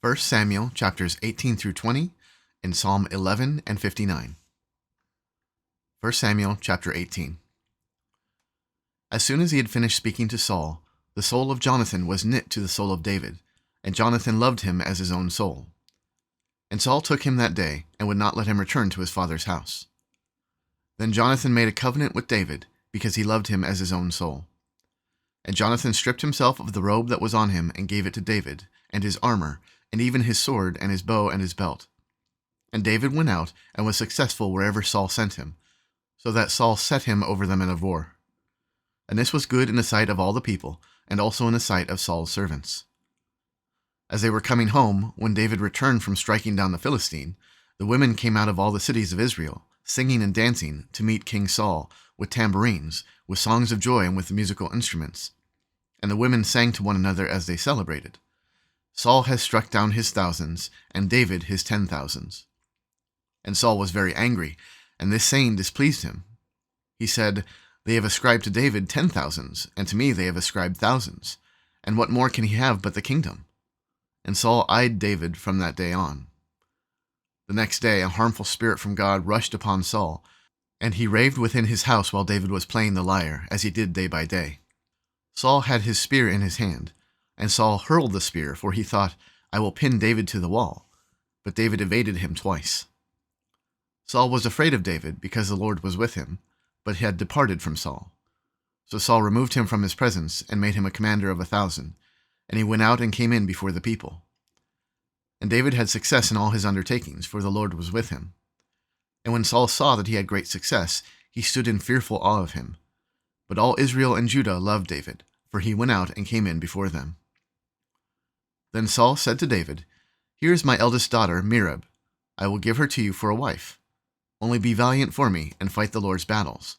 1 Samuel chapters 18 through 20 and Psalm 11 and 59. 1 Samuel chapter 18. As soon as he had finished speaking to Saul, the soul of Jonathan was knit to the soul of David, and Jonathan loved him as his own soul. And Saul took him that day, and would not let him return to his father's house. Then Jonathan made a covenant with David, because he loved him as his own soul. And Jonathan stripped himself of the robe that was on him, and gave it to David, and his armor, and even his sword, and his bow, and his belt. And David went out, and was successful wherever Saul sent him, so that Saul set him over the men of war. And this was good in the sight of all the people, and also in the sight of Saul's servants. As they were coming home, when David returned from striking down the Philistine, the women came out of all the cities of Israel, singing and dancing, to meet King Saul, with tambourines, with songs of joy, and with musical instruments. And the women sang to one another as they celebrated, "Saul has struck down his thousands, and David his 10,000s." And Saul was very angry, and this saying displeased him. He said, "They have ascribed to David 10,000s, and to me they have ascribed thousands. And what more can he have but the kingdom?" And Saul eyed David from that day on. The next day a harmful spirit from God rushed upon Saul, and he raved within his house while David was playing the lyre, as he did day by day. Saul had his spear in his hand, and Saul hurled the spear, for he thought, "I will pin David to the wall." But David evaded him twice. Saul was afraid of David, because the Lord was with him, but had departed from Saul. So Saul removed him from his presence, and made him a commander of 1,000, and he went out and came in before the people. And David had success in all his undertakings, for the Lord was with him. And when Saul saw that he had great success, he stood in fearful awe of him. But all Israel and Judah loved David, for he went out and came in before them. Then Saul said to David, "Here is my eldest daughter, Merab. I will give her to you for a wife. Only be valiant for me, and fight the Lord's battles."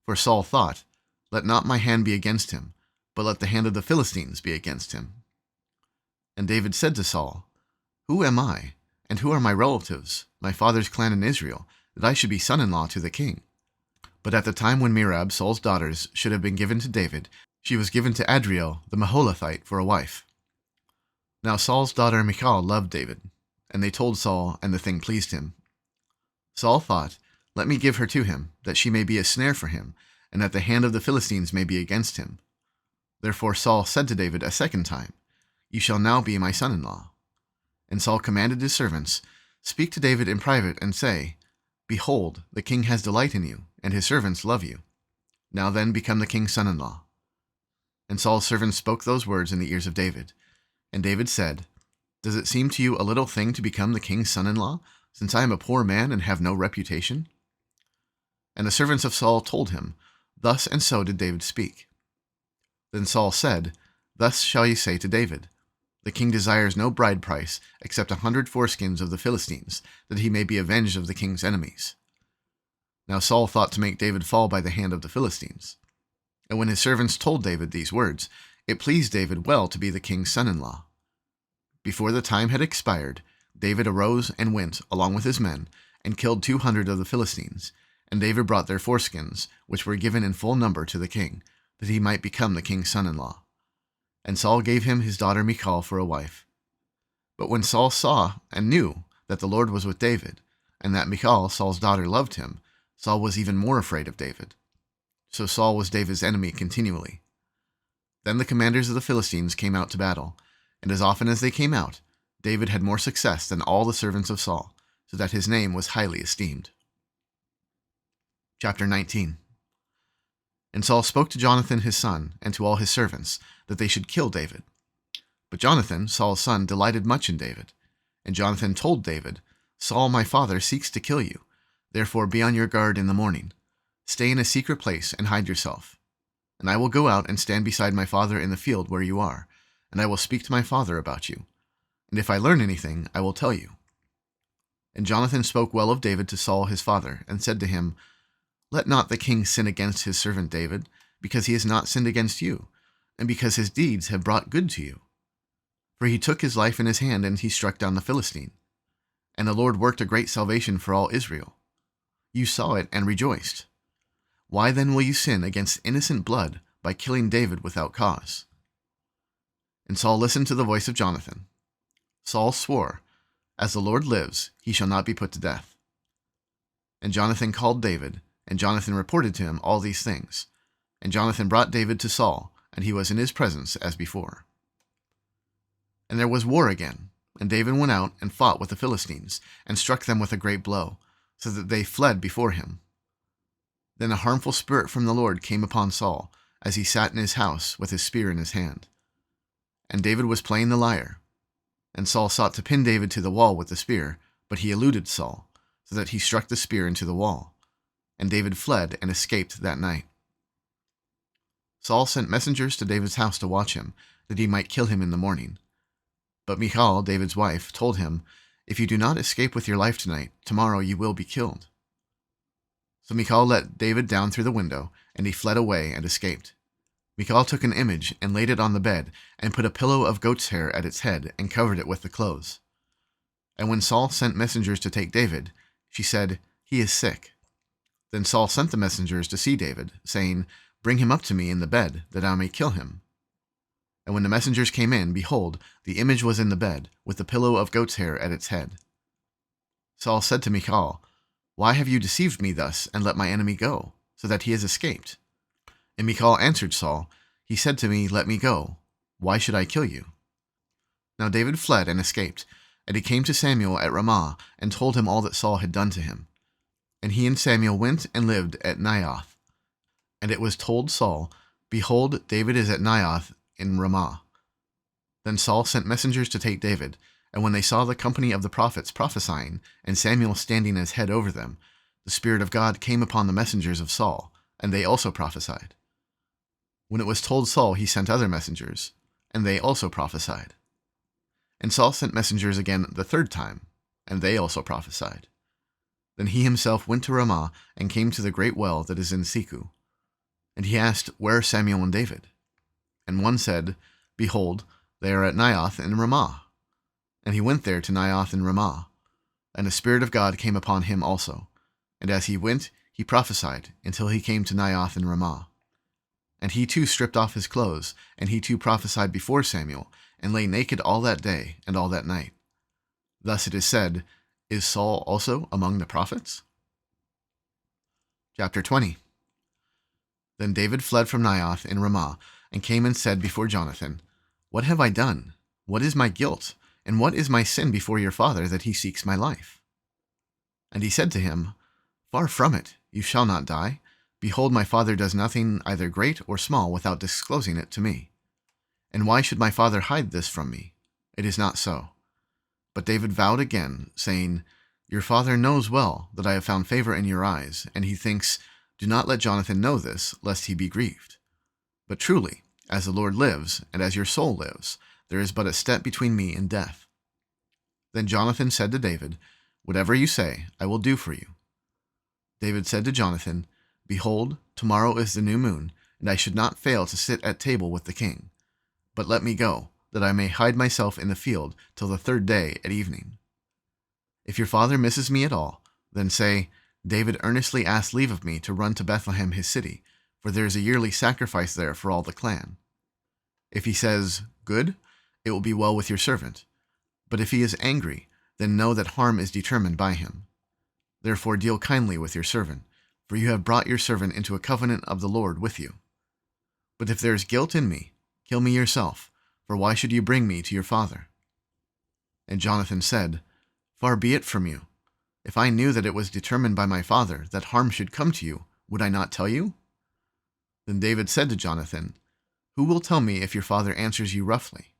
For Saul thought, "Let not my hand be against him, but let the hand of the Philistines be against him." And David said to Saul, "Who am I, and who are my relatives, my father's clan in Israel, that I should be son-in-law to the king?" But at the time when Merab, Saul's daughters, should have been given to David, she was given to Adriel the Maholathite for a wife. Now Saul's daughter Michal loved David, and they told Saul, and the thing pleased him. Saul thought, "Let me give her to him, that she may be a snare for him, and that the hand of the Philistines may be against him." Therefore Saul said to David a second time, "You shall now be my son-in-law." And Saul commanded his servants, "Speak to David in private, and say, 'Behold, the king has delight in you, and his servants love you. Now then become the king's son-in-law.'" And Saul's servants spoke those words in the ears of David. And David said, "Does it seem to you a little thing to become the king's son-in-law, since I am a poor man and have no reputation?" And the servants of Saul told him, "Thus and so did David speak." Then Saul said, "Thus shall you say to David, 'The king desires no bride price except 100 foreskins of the Philistines, that he may be avenged of the king's enemies.'" Now Saul thought to make David fall by the hand of the Philistines. And when his servants told David these words, it pleased David well to be the king's son-in-law. Before the time had expired, David arose and went, along with his men, and killed 200 of the Philistines, and David brought their foreskins, which were given in full number to the king, that he might become the king's son-in-law. And Saul gave him his daughter Michal for a wife. But when Saul saw and knew that the Lord was with David, and that Michal, Saul's daughter, loved him, Saul was even more afraid of David. So Saul was David's enemy continually. Then the commanders of the Philistines came out to battle, and as often as they came out, David had more success than all the servants of Saul, so that his name was highly esteemed. Chapter 19. And Saul spoke to Jonathan his son, and to all his servants, that they should kill David. But Jonathan, Saul's son, delighted much in David. And Jonathan told David, "Saul my father seeks to kill you. Therefore be on your guard in the morning. Stay in a secret place and hide yourself. And I will go out and stand beside my father in the field where you are, and I will speak to my father about you. And if I learn anything, I will tell you." And Jonathan spoke well of David to Saul his father, and said to him, "Let not the king sin against his servant David, because he has not sinned against you, and because his deeds have brought good to you. For he took his life in his hand, and he struck down the Philistine. And the Lord worked a great salvation for all Israel. You saw it and rejoiced. Why then will you sin against innocent blood by killing David without cause?" And Saul listened to the voice of Jonathan. Saul swore, "As the Lord lives, he shall not be put to death." And Jonathan called David, and Jonathan reported to him all these things. And Jonathan brought David to Saul, and he was in his presence as before. And there was war again, and David went out and fought with the Philistines, and struck them with a great blow, so that they fled before him. Then a harmful spirit from the Lord came upon Saul, as he sat in his house with his spear in his hand. And David was playing the lyre. And Saul sought to pin David to the wall with the spear, but he eluded Saul, so that he struck the spear into the wall. And David fled and escaped that night. Saul sent messengers to David's house to watch him, that he might kill him in the morning. But Michal, David's wife, told him, "If you do not escape with your life tonight, tomorrow you will be killed." So Michal let David down through the window, and he fled away and escaped. Michal took an image and laid it on the bed, and put a pillow of goat's hair at its head, and covered it with the clothes. And when Saul sent messengers to take David, she said, "He is sick." Then Saul sent the messengers to see David, saying, "Bring him up to me in the bed, that I may kill him." And when the messengers came in, behold, the image was in the bed, with the pillow of goat's hair at its head. Saul said to Michal, "Why have you deceived me thus, and let my enemy go, so that he has escaped?" And Michal answered Saul, "He said to me, 'Let me go. Why should I kill you?'" Now David fled and escaped, and he came to Samuel at Ramah, and told him all that Saul had done to him. And he and Samuel went and lived at Naioth. And it was told Saul, "Behold, David is at Naioth in Ramah." Then Saul sent messengers to take David, and when they saw the company of the prophets prophesying, and Samuel standing as head over them, the Spirit of God came upon the messengers of Saul, and they also prophesied. When it was told Saul, he sent other messengers, and they also prophesied. And Saul sent messengers again the third time, and they also prophesied. Then he himself went to Ramah, and came to the great well that is in Seku. And he asked, "Where are Samuel and David?" And one said, "Behold, they are at Naioth in Ramah." And he went there to Naioth in Ramah. And the Spirit of God came upon him also. And as he went, he prophesied, until he came to Naioth in Ramah. And he too stripped off his clothes, and he too prophesied before Samuel, and lay naked all that day and all that night. Thus it is said, "Is Saul also among the prophets?" Chapter 20. Then David fled from Naioth in Ramah, and came and said before Jonathan, "What have I done? What is my guilt? And what is my sin before your father, that he seeks my life?" And he said to him, "Far from it, you shall not die. Behold, my father does nothing either great or small without disclosing it to me. And why should my father hide this from me? It is not so." But David vowed again, saying, "Your father knows well that I have found favor in your eyes, and he thinks, 'Do not let Jonathan know this, lest he be grieved.' But truly, as the Lord lives, and as your soul lives, there is but a step between me and death." Then Jonathan said to David, "Whatever you say, I will do for you." David said to Jonathan, "Behold, tomorrow is the new moon, and I should not fail to sit at table with the king. But let me go, that I may hide myself in the field till the third day at evening. If your father misses me at all, then say, 'David earnestly asked leave of me to run to Bethlehem his city, for there is a yearly sacrifice there for all the clan.' If he says, 'Good,' it will be well with your servant. But if he is angry, then know that harm is determined by him. Therefore deal kindly with your servant, for you have brought your servant into a covenant of the Lord with you. But if there is guilt in me, kill me yourself, for why should you bring me to your father?" And Jonathan said, "Far be it from you. If I knew that it was determined by my father that harm should come to you, would I not tell you?" Then David said to Jonathan, "Who will tell me if your father answers you roughly?"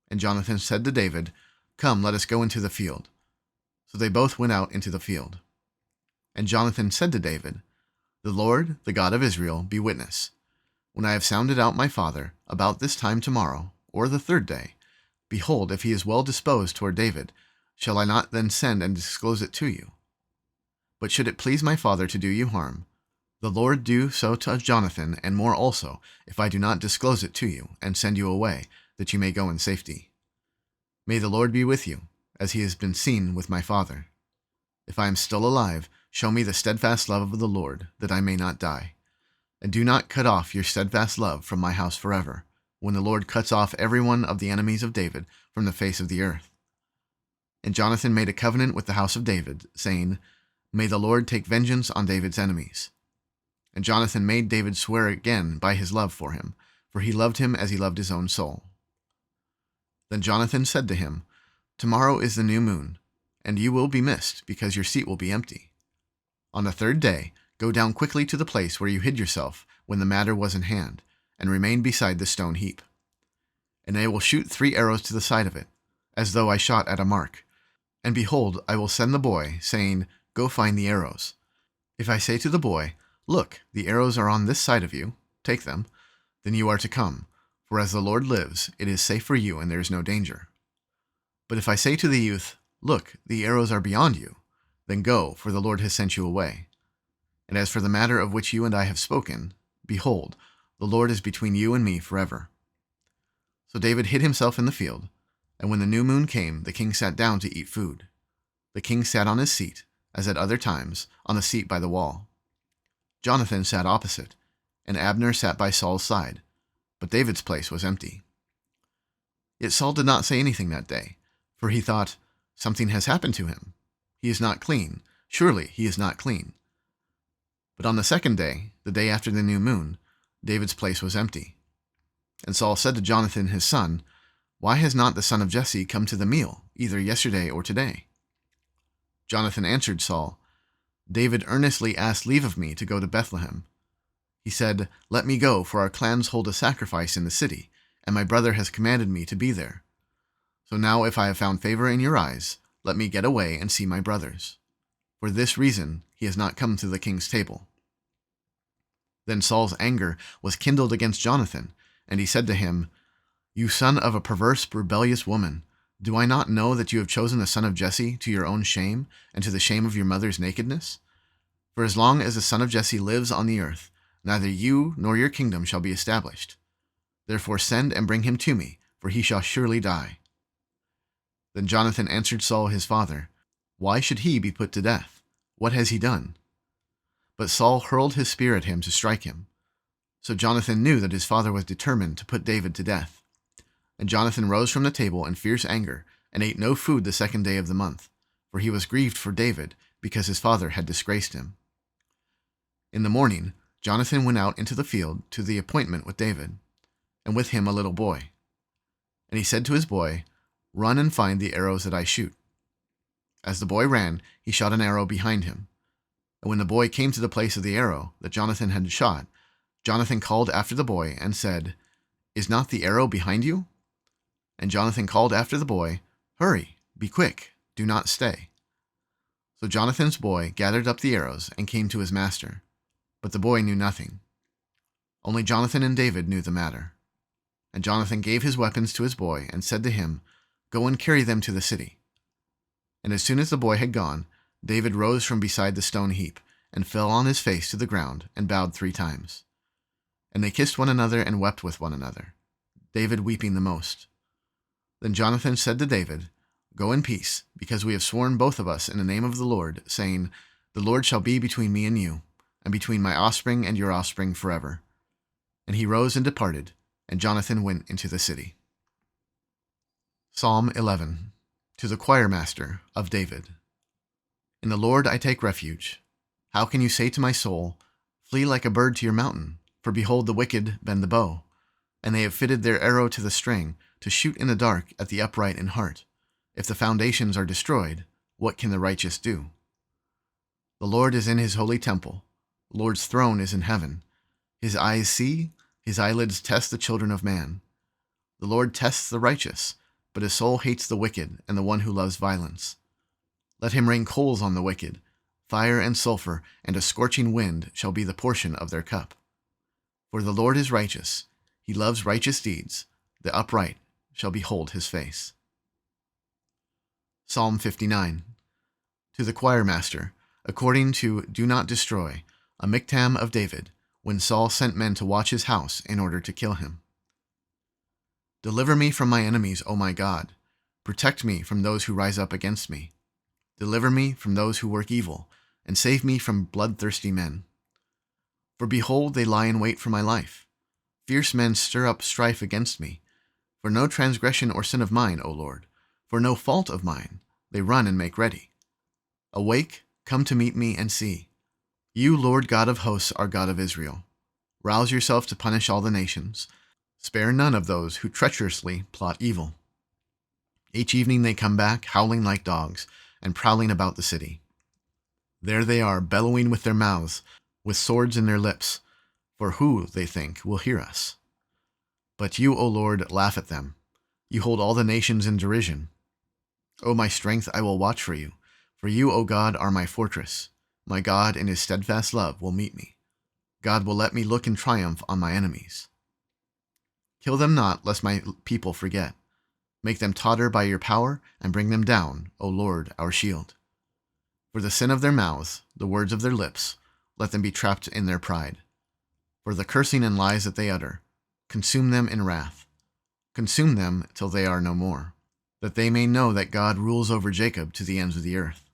And Jonathan said to David, "Come, let us go into the field." So they both went out into the field. And Jonathan said to David, "The Lord, the God of Israel, be witness. When I have sounded out my father, about this time tomorrow, or the third day, behold, if he is well disposed toward David, shall I not then send and disclose it to you? But should it please my father to do you harm, the Lord do so to Jonathan, and more also, if I do not disclose it to you, and send you away, that you may go in safety. May the Lord be with you, as he has been seen with my father. If I am still alive, show me the steadfast love of the Lord, that I may not die. And do not cut off your steadfast love from my house forever, when the Lord cuts off every one of the enemies of David from the face of the earth. And Jonathan made a covenant with the house of David, saying, "May the Lord take vengeance on David's enemies." And Jonathan made David swear again by his love for him, for he loved him as he loved his own soul. Then Jonathan said to him, "Tomorrow is the new moon, and you will be missed, because your seat will be empty. On the third day, go down quickly to the place where you hid yourself when the matter was in hand, and remain beside the stone heap. And I will shoot 3 arrows to the side of it, as though I shot at a mark. And behold, I will send the boy, saying, 'Go find the arrows.' If I say to the boy, 'Look, the arrows are on this side of you, take them,' then you are to come, for as the Lord lives, it is safe for you and there is no danger. But if I say to the youth, 'Look, the arrows are beyond you,' then go, for the Lord has sent you away. And as for the matter of which you and I have spoken, behold, the Lord is between you and me forever." So David hid himself in the field, and when the new moon came, the king sat down to eat food. The king sat on his seat, as at other times, on the seat by the wall. Jonathan sat opposite, and Abner sat by Saul's side, but David's place was empty. Yet Saul did not say anything that day, for he thought, "Something has happened to him. He is not clean. Surely he is not clean." But on the second day, the day after the new moon, David's place was empty. And Saul said to Jonathan his son, "Why has not the son of Jesse come to the meal, either yesterday or today?" Jonathan answered Saul, "David earnestly asked leave of me to go to Bethlehem. He said, 'Let me go, for our clans hold a sacrifice in the city, and my brother has commanded me to be there. So now if I have found favor in your eyes, let me get away and see my brothers.' For this reason he has not come to the king's table." Then Saul's anger was kindled against Jonathan, and he said to him, "You son of a perverse, rebellious woman, do I not know that you have chosen the son of Jesse to your own shame, and to the shame of your mother's nakedness? For as long as the son of Jesse lives on the earth, neither you nor your kingdom shall be established. Therefore send and bring him to me, for he shall surely die." Then Jonathan answered Saul his father, "Why should he be put to death? What has he done?" But Saul hurled his spear at him to strike him. So Jonathan knew that his father was determined to put David to death. And Jonathan rose from the table in fierce anger, and ate no food the second day of the month, for he was grieved for David, because his father had disgraced him. In the morning, Jonathan went out into the field to the appointment with David, and with him a little boy. And he said to his boy, "Run and find the arrows that I shoot." As the boy ran, he shot an arrow behind him. And when the boy came to the place of the arrow that Jonathan had shot, Jonathan called after the boy and said, "Is not the arrow behind you?" And Jonathan called after the boy, "Hurry, be quick, do not stay." So Jonathan's boy gathered up the arrows and came to his master, but the boy knew nothing. Only Jonathan and David knew the matter. And Jonathan gave his weapons to his boy and said to him, "Go and carry them to the city." And as soon as the boy had gone, David rose from beside the stone heap and fell on his face to the ground and bowed 3 times. And they kissed one another and wept with one another, David weeping the most. Then Jonathan said to David, "Go in peace, because we have sworn both of us in the name of the Lord, saying, 'The Lord shall be between me and you, and between my offspring and your offspring forever.'" And he rose and departed, and Jonathan went into the city. Psalm 11. To the choirmaster of David. In the Lord I take refuge. How can you say to my soul, "Flee like a bird to your mountain"? For behold, the wicked bend the bow, and they have fitted their arrow to the string, to shoot in the dark at the upright in heart. If the foundations are destroyed, what can the righteous do? The Lord is in his holy temple. The Lord's throne is in heaven. His eyes see, his eyelids test the children of man. The Lord tests the righteous, but his soul hates the wicked and the one who loves violence. Let him rain coals on the wicked. Fire and sulfur and a scorching wind shall be the portion of their cup. For the Lord is righteous. He loves righteous deeds. The upright shall behold his face. Psalm 59. To the choirmaster, according to "Do Not Destroy," a miktam of David, when Saul sent men to watch his house in order to kill him. Deliver me from my enemies, O my God. Protect me from those who rise up against me. Deliver me from those who work evil, and save me from bloodthirsty men. For behold, they lie in wait for my life. Fierce men stir up strife against me. For no transgression or sin of mine, O Lord, for no fault of mine, They run and make ready. Awake, come to meet me and see. You, Lord God of hosts, are God of Israel. Rouse yourself to punish all the nations. Spare none of those who treacherously plot evil. Each evening they come back, howling like dogs, and prowling about the city. There they are, bellowing with their mouths, with swords in their lips, for who, they think, will hear us? But you, O Lord, laugh at them. You hold all the nations in derision. O my strength, I will watch for you. For you, O God, are my fortress. My God, in his steadfast love, will meet me. God will let me look in triumph on my enemies. Kill them not, lest my people forget. Make them totter by your power, and bring them down, O Lord, our shield. For the sin of their mouths, the words of their lips, let them be trapped in their pride. For the cursing and lies that they utter, consume them in wrath. Consume them till they are no more, that they may know that God rules over Jacob to the ends of the earth.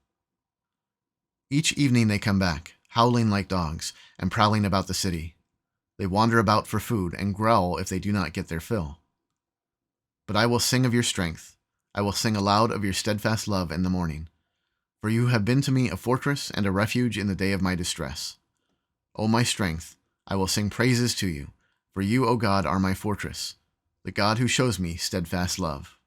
Each evening they come back, howling like dogs, and prowling about the city. They wander about for food, and growl if they do not get their fill. But I will sing of your strength. I will sing aloud of your steadfast love in the morning. For you have been to me a fortress and a refuge in the day of my distress. O my strength, I will sing praises to you, for you, O God, are my fortress, the God who shows me steadfast love.